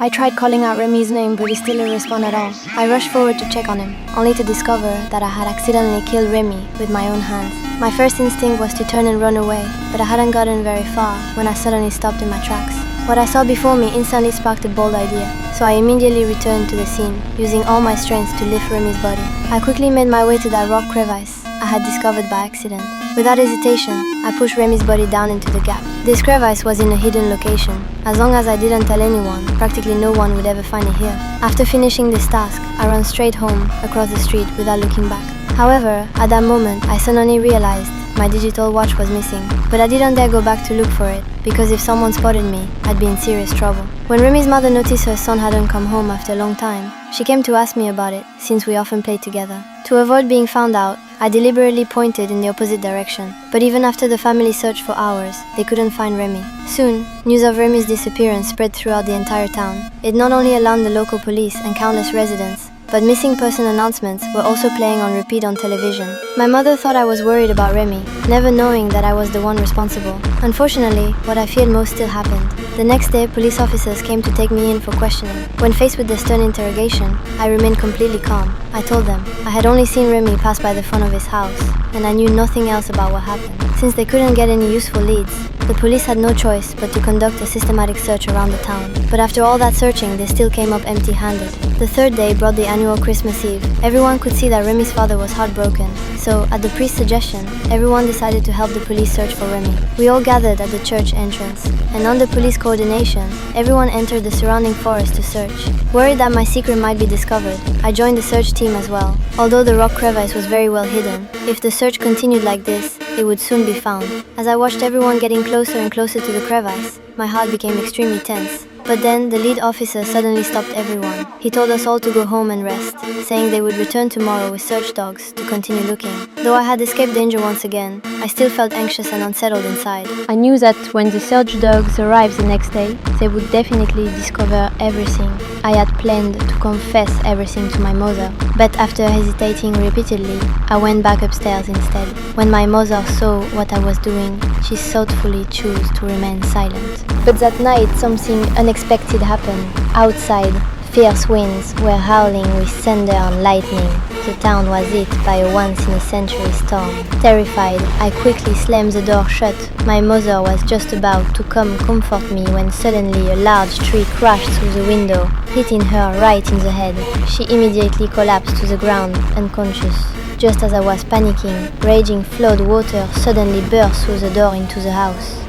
I tried calling out Remy's name, but he still didn't respond at all. I rushed forward to check on him, only to discover that I had accidentally killed Remy with my own hands. My first instinct was to turn and run away, but I hadn't gotten very far when I suddenly stopped in my tracks. What I saw before me instantly sparked a bold idea, so I immediately returned to the scene, using all my strength to lift Remy's body. I quickly made my way to that rock crevice I had discovered by accident. Without hesitation, I pushed Remy's body down into the gap. This crevice was in a hidden location. As long as I didn't tell anyone, practically no one would ever find it here. After finishing this task, I ran straight home across the street without looking back. However, at that moment, I suddenly realized my digital watch was missing, but I didn't dare go back to look for it, because if someone spotted me, I'd be in serious trouble. When Remy's mother noticed her son hadn't come home after a long time, she came to ask me about it, since we often played together. To avoid being found out, I deliberately pointed in the opposite direction, but even after the family searched for hours, they couldn't find Remy. Soon, news of Remy's disappearance spread throughout the entire town. It not only alarmed the local police and countless residents, but missing person announcements were also playing on repeat on television. My mother thought I was worried about Remy, never knowing that I was the one responsible. Unfortunately, what I feared most still happened. The next day, police officers came to take me in for questioning. When faced with the stern interrogation, I remained completely calm. I told them I had only seen Remy pass by the front of his house, and I knew nothing else about what happened. Since they couldn't get any useful leads, the police had no choice but to conduct a systematic search around the town. But after all that searching, they still came up empty-handed. The third day brought the annual Christmas Eve. Everyone could see that Remy's father was heartbroken, so at the priest's suggestion, everyone decided to help the police search for Remy. We all gathered at the church entrance, and under police coordination, everyone entered the surrounding forest to search. Worried that my secret might be discovered, I joined the search team as well. Although the rock crevice was very well hidden, if the search continued like this, it would soon be found. As I watched everyone getting closer and closer to the crevice, my heart became extremely tense. But then the lead officer suddenly stopped everyone. He told us all to go home and rest, saying they would return tomorrow with search dogs to continue looking. Though I had escaped danger once again, I still felt anxious and unsettled inside. I knew that when the search dogs arrived the next day, they would definitely discover everything. I had planned to confess everything to my mother, but after hesitating repeatedly, I went back upstairs instead. When my mother saw what I was doing, she thoughtfully chose to remain silent. But that night something unexpected happened. Outside, fierce winds were howling with thunder and lightning. The town was hit by a once-in-a-century storm. Terrified, I quickly slammed the door shut. My mother was just about to come comfort me when suddenly a large tree crashed through the window, hitting her right in the head. She immediately collapsed to the ground, unconscious. Just as I was panicking, raging flood water suddenly burst through the door into the house.